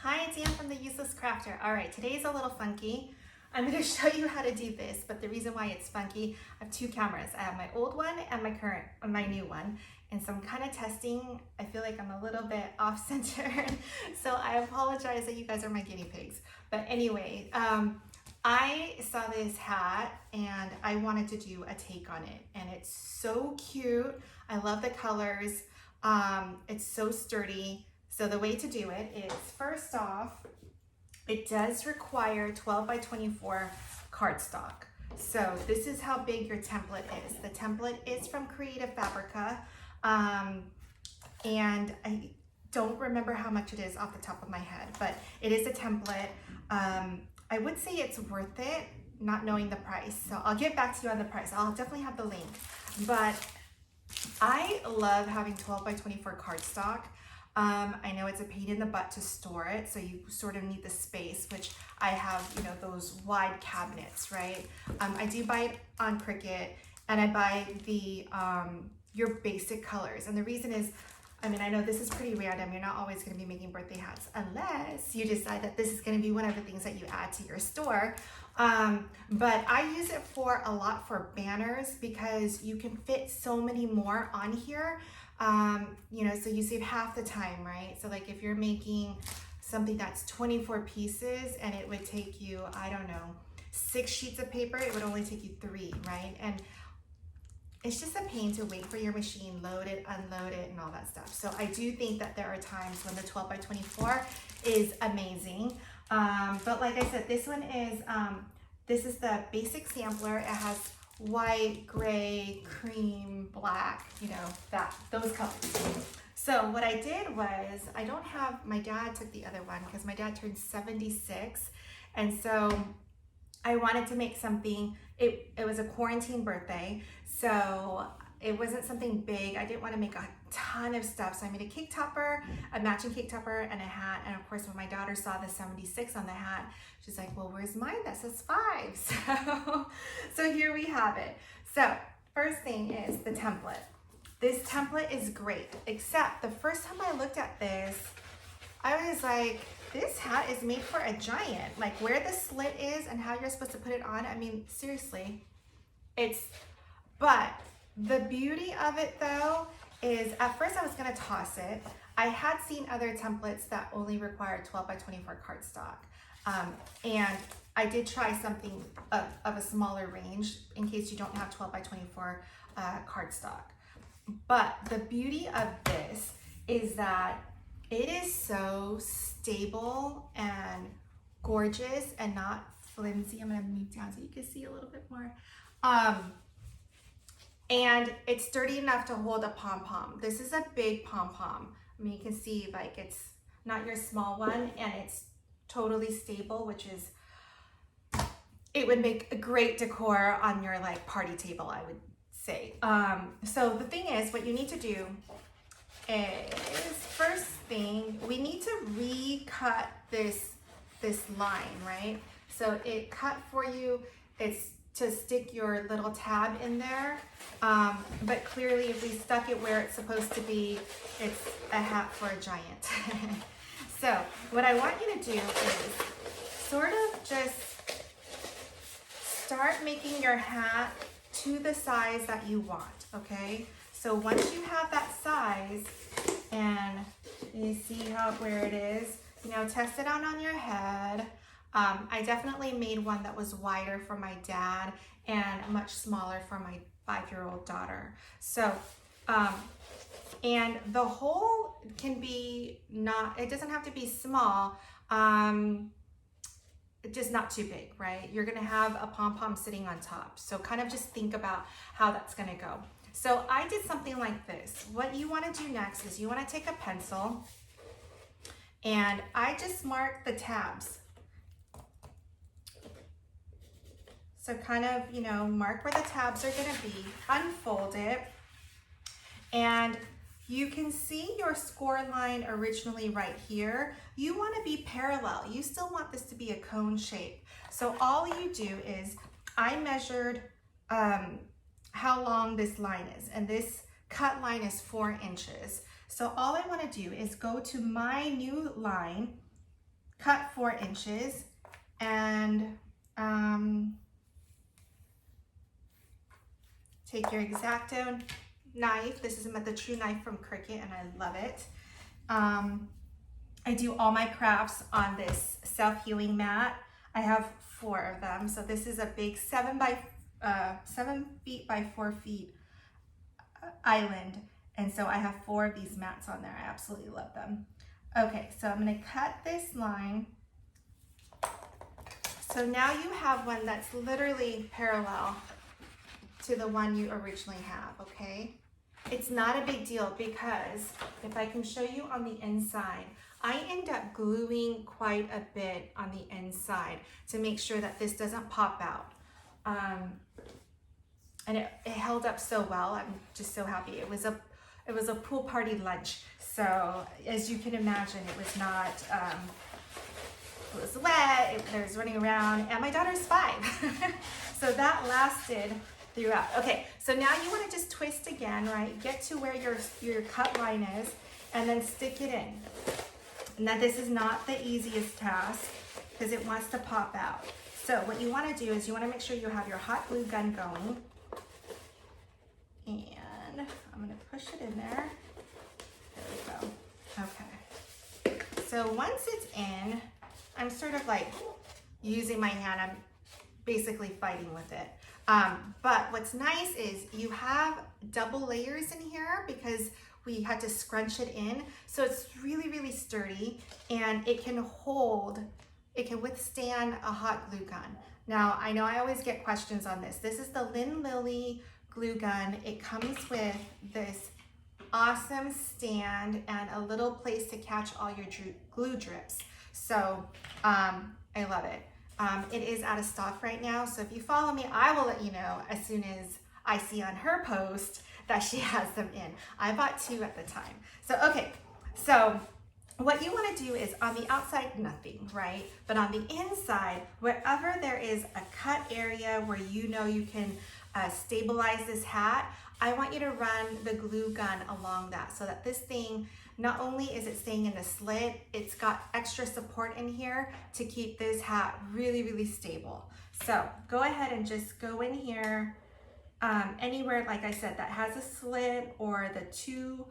Hi, it's Ann from the Useless Crafter. All right, today's a little funky. I'm going to show you how to do this, but the reason why it's funky, I have two cameras. I have my old one and my new one. And so I'm kind of testing. I feel like I'm a little bit off center. So I apologize that you guys are my guinea pigs. But anyway, I saw this hat and I wanted to do a take on it. And it's so cute. I love the colors. It's so sturdy. So the way to do it is, first off, it does require 12 by 24 cardstock. So this is how big your template is. The template is from Creative Fabrica, and I don't remember how much it is off the top of my head, but it is a template. I would say it's worth it, not knowing the price. So I'll get back to you on the price. I'll definitely have the link, but I love having 12 by 24 cardstock. I know it's a pain in the butt to store it, so you sort of need the space, which I have, those wide cabinets, right? I do buy it on Cricut, and I buy the your basic colors. And the reason is, I know this is pretty random. You're not always going to be making birthday hats unless you decide that this is going to be one of the things that you add to your store. But I use it for a lot for banners because you can fit so many more on here. So you save half the time, right? So like if you're making something that's 24 pieces and it would take you, 6 sheets of paper, it would only take you 3, right? And it's just a pain to wait for your machine, load it, unload it, and all that stuff. So I do think that there are times when the 12 by 24 is amazing. But like I said, this one is, this is the basic sampler. It has white, gray, cream, black, those colors. So what I did was, my dad took the other one because my dad turned 76. And so I wanted to make something, it was a quarantine birthday. So it wasn't something big. I didn't want to make a ton of stuff. So I made a cake topper, a matching cake topper, and a hat. And of course, when my daughter saw the 76 on the hat, she's like, well, where's mine? That says 5. So here we have it. So first thing is the template. This template is great, except the first time I looked at this, I was like, this hat is made for a giant. Like where the slit is and how you're supposed to put it on. Seriously, but the beauty of it though is, at first I was gonna toss it. I had seen other templates that only required 12 by 24 cardstock. And I did try something of a smaller range in case you don't have 12 by 24 cardstock. But the beauty of this is that it is so stable and gorgeous and not flimsy. I'm gonna move down so you can see a little bit more. And it's sturdy enough to hold a pom-pom. This is a big pom-pom. You can see like it's not your small one, and it's totally stable, which is, it would make a great decor on your like party table, I would say. So the thing is, what you need to do is, first thing, we need to recut this line, right? So it cut for you, it's to stick your little tab in there, but clearly if we stuck it where it's supposed to be, it's a hat for a giant. So what I want you to do is sort of just start making your hat to the size that you want, okay? So once you have that size, and you see where it is, test it out on your head. I definitely made one that was wider for my dad and much smaller for my 5-year-old daughter. So, and the hole can be it doesn't have to be small, just not too big, right? You're gonna have a pom-pom sitting on top. So kind of just think about how that's gonna go. So I did something like this. What you wanna do next is you wanna take a pencil, and I just mark the tabs. So kind of, mark where the tabs are gonna be, unfold it, and you can see your score line originally right here. You wanna be parallel. You still want this to be a cone shape. So all you do is, I measured how long this line is, and this cut line is 4 inches. So all I wanna do is go to my new line cut 4 inches and take your X-Acto knife. This is the True Knife from Cricut and I love it. I do all my crafts on this self-healing mat. I have 4 of them. So this is a big 7 feet by 4 feet island. And so I have 4 of these mats on there. I absolutely love them. Okay, so I'm gonna cut this line. So now you have one that's literally parallel to the one you originally have, okay? It's not a big deal because if I can show you on the inside, I end up gluing quite a bit on the inside to make sure that this doesn't pop out. And it held up so well. I'm just so happy. It was a pool party lunch. So as you can imagine, it was not, it was wet, there was running around, and my daughter's 5. So that lasted throughout. Okay, so now you want to just twist again, right? Get to where your cut line is and then stick it in. Now this is not the easiest task because it wants to pop out. So what you want to do is you want to make sure you have your hot glue gun going. And I'm going to push it in there. There we go. Okay. So once it's in, I'm sort of like using my hand. I'm basically fighting with it. But what's nice is you have double layers in here because we had to scrunch it in. So it's really, really sturdy and it can withstand a hot glue gun. Now, I know I always get questions on this. This is the Lynn Lilly glue gun. It comes with this awesome stand and a little place to catch all your glue drips. So I love it. It is out of stock right now. So if you follow me, I will let you know as soon as I see on her post that she has them in. I bought 2 at the time. So, okay. So what you want to do is on the outside, nothing, right? But on the inside, wherever there is a cut area where you know you can stabilize this hat, I want you to run the glue gun along that so that this thing, not only is it staying in the slit, it's got extra support in here to keep this hat really, really stable. So go ahead and just go in here anywhere, like I said, that has a slit or the 2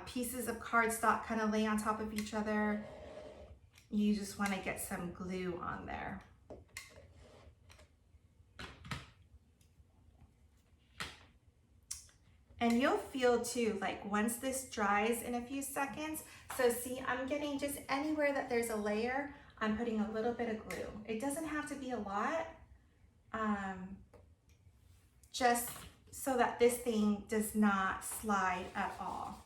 pieces of cardstock kind of lay on top of each other. You just want to get some glue on there. And you'll feel too, like once this dries in a few seconds, so see, I'm getting just anywhere that there's a layer, I'm putting a little bit of glue. It doesn't have to be a lot, just so that this thing does not slide at all.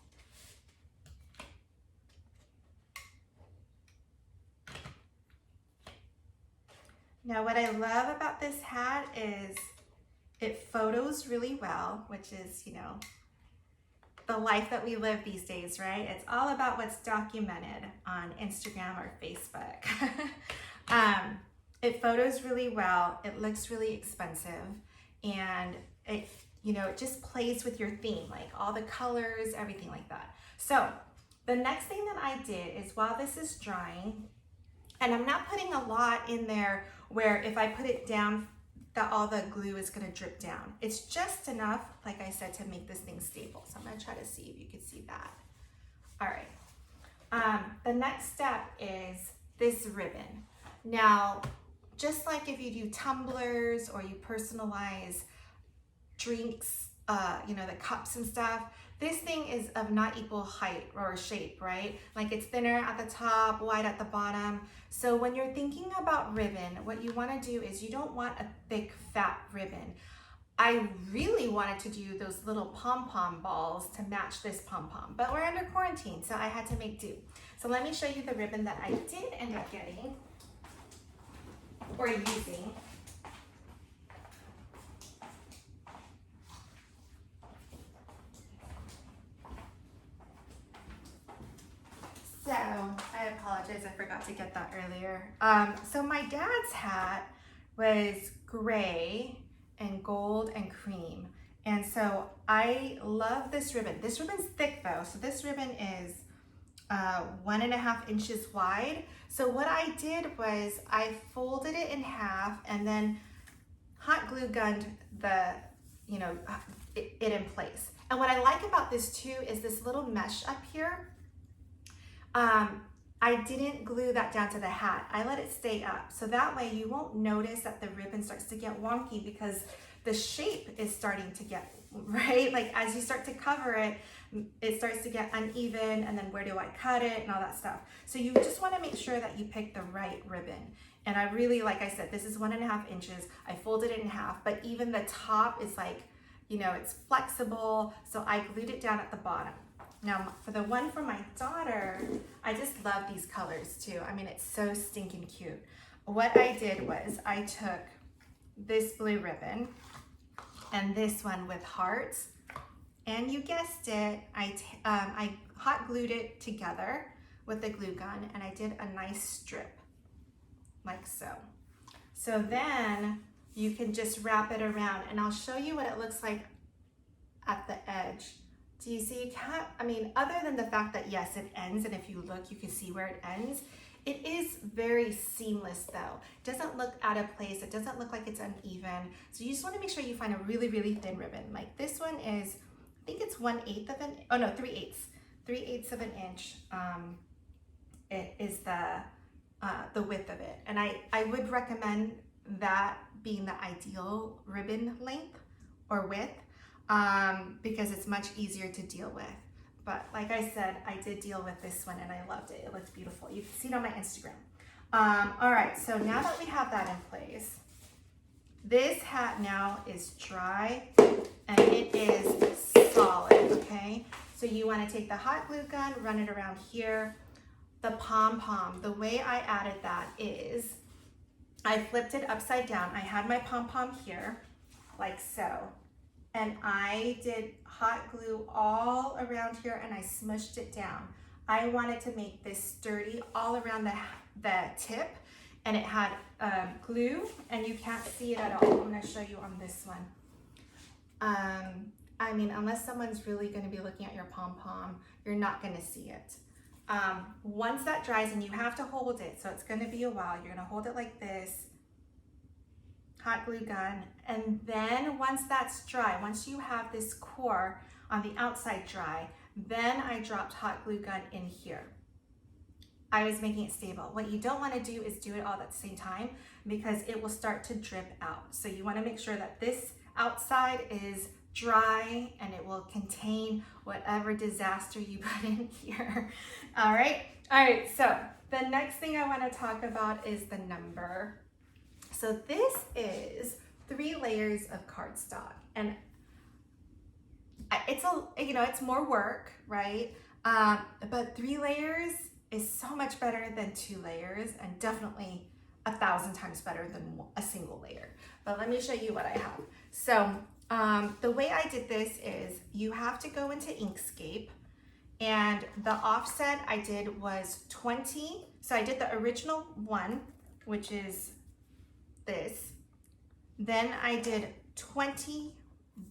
Now what I love about this hat is it photos really well, which is, you know, the life that we live these days, right? It's all about what's documented on Instagram or Facebook. It photos really well, it looks really expensive, and it, you know, it just plays with your theme, like all the colors, everything like that. So the next thing that I did is while this is drying, and I'm not putting a lot in there where if I put it down, that all the glue is going to drip down. It's just enough, like I said, to make this thing stable. So I'm going to try to see if you can see that. All right. The next step is this ribbon. Now, just like if you do tumblers or you personalize drinks, you know, the cups and stuff, this thing is of not equal height or shape, right? Like it's thinner at the top, wide at the bottom. So when you're thinking about ribbon, what you want to do is you don't want a thick, fat ribbon. I really wanted to do those little pom-pom balls to match this pom-pom, but we're under quarantine, so I had to make do. So let me show you the ribbon that I did end up getting or using. So I apologize, I forgot to get that earlier. So my dad's hat was gray and gold and cream. And so I love this ribbon. This ribbon's thick though. So this ribbon is 1.5 inches wide. So what I did was I folded it in half and then hot glue gunned the, it in place. And what I like about this too is this little mesh up here. I didn't glue that down to the hat. I let it stay up. So that way you won't notice that the ribbon starts to get wonky because the shape is starting to get, right? Like as you start to cover it, it starts to get uneven, and then where do I cut it and all that stuff. So you just want to make sure that you pick the right ribbon. And I really, like I said, this is 1.5 inches. I folded it in half, but even the top is like, it's flexible. So I glued it down at the bottom. Now for the one for my daughter, I just love these colors too. I mean, it's so stinking cute. What I did was I took this blue ribbon and this one with hearts, and you guessed it, I hot glued it together with the glue gun, and I did a nice strip like so. So then you can just wrap it around, and I'll show you what it looks like at the edge. Do you see? Other than the fact that yes, it ends, and if you look, you can see where it ends. It is very seamless though. It doesn't look out of place. It doesn't look like it's uneven. So you just want to make sure you find a really, really thin ribbon. Like this one is, I think it's 1/8 of an, oh no, 3/8. 3/8 of an inch. It is the width of it. And I would recommend that being the ideal ribbon length or width, because it's much easier to deal with. But like I said, I did deal with this one and I loved it. It looks beautiful. You can see it on my Instagram. All right, so now that we have that in place, this hat now is dry and it is solid, okay? So you wanna take the hot glue gun, run it around here. The pom-pom, the way I added that is I flipped it upside down. I had my pom-pom here, like so. And I did hot glue all around here and I smushed it down. I wanted to make this sturdy all around the tip, and it had glue, and you can't see it at all. I'm gonna show you on this one. Unless someone's really gonna be looking at your pom-pom, you're not gonna see it. Once that dries, and you have to hold it, so it's gonna be a while, you're gonna hold it like this, hot glue gun, and then once that's dry, once you have this core on the outside dry, then I dropped hot glue gun in here. I was making it stable. What you don't want to do is do it all at the same time, because it will start to drip out. So you want to make sure that this outside is dry and it will contain whatever disaster you put in here. All right, so the next thing I want to talk about is the number. So this is 3 layers of cardstock, and it's more work, right? But 3 layers is so much better than 2 layers, and definitely 1,000 times better than a single layer. But let me show you what I have. So the way I did this is you have to go into Inkscape, and the offset I did was 20. So I did the original one, which is this. Then I did 20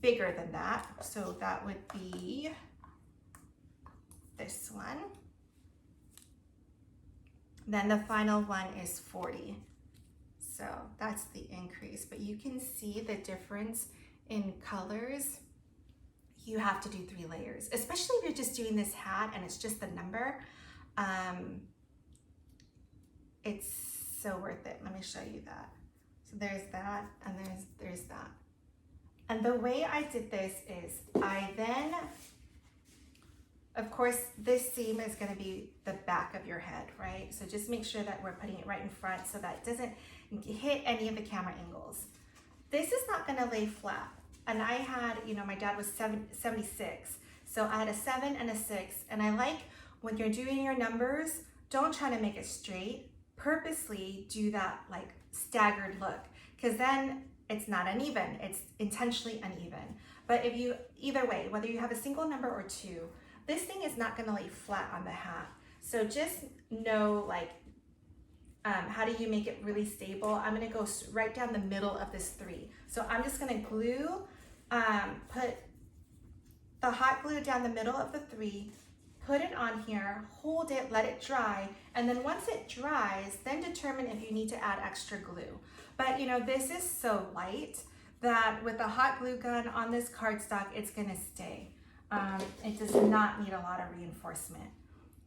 bigger than that. So that would be this one. Then the final one is 40. So that's the increase, but you can see the difference in colors. You have to do 3 layers, especially if you're just doing this hat and it's just the number. It's so worth it. Let me show you that. So there's that, and there's that. And the way I did this is I then, of course, this seam is going to be the back of your head, right? So just make sure that we're putting it right in front so that it doesn't hit any of the camera angles. This is not going to lay flat. And I had, my dad was 76. So I had a 7 and a 6. And I like when you're doing your numbers, don't try to make it straight. Purposely do that like staggered look, because then it's not uneven. It's intentionally uneven. But if you, either way, whether you have a single number or 2, this thing is not going to lay flat on the hat. So just know, like, how do you make it really stable? I'm going to go right down the middle of this 3. So I'm just going to glue, put the hot glue down the middle of the 3, put it on here, hold it, let it dry, and then once it dries, then determine if you need to add extra glue. But you know, this is so light that with a hot glue gun on this cardstock, it's gonna stay. It does not need a lot of reinforcement,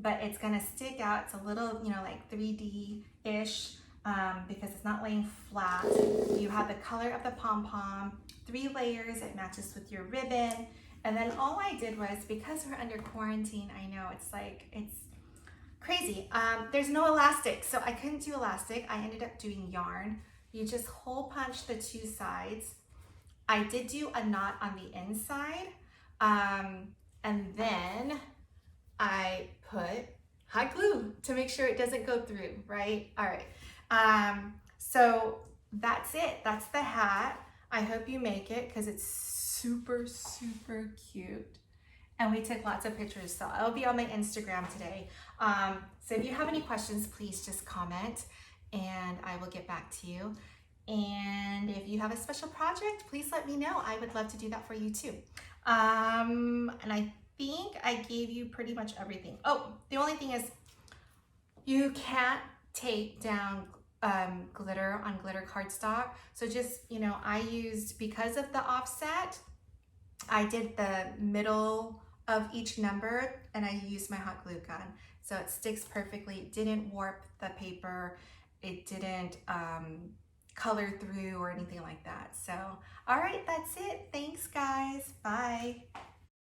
but it's gonna stick out. It's a little, you know, like 3D-ish because it's not laying flat. You have the color of the pom-pom, 3 layers, it matches with your ribbon. And then all I did was, because we're under quarantine, I know it's like, it's crazy. There's no elastic, so I couldn't do elastic. I ended up doing yarn. You just hole punch the 2 sides. I did do a knot on the inside. And then I put hot glue to make sure it doesn't go through, right? All right. So that's it. That's the hat. I hope you make it because it's super, super cute. And we took lots of pictures, so it'll be on my Instagram today. So if you have any questions, please just comment and I will get back to you. And if you have a special project, please let me know. I would love to do that for you too. And I think I gave you pretty much everything. Oh, the only thing is you can't tape down glitter on glitter cardstock. So just, you know, I used, because of the offset, I did the middle of each number and I used my hot glue gun. So it sticks perfectly. It didn't warp the paper. It didn't color through or anything like that. So, all right, that's it. Thanks guys. Bye.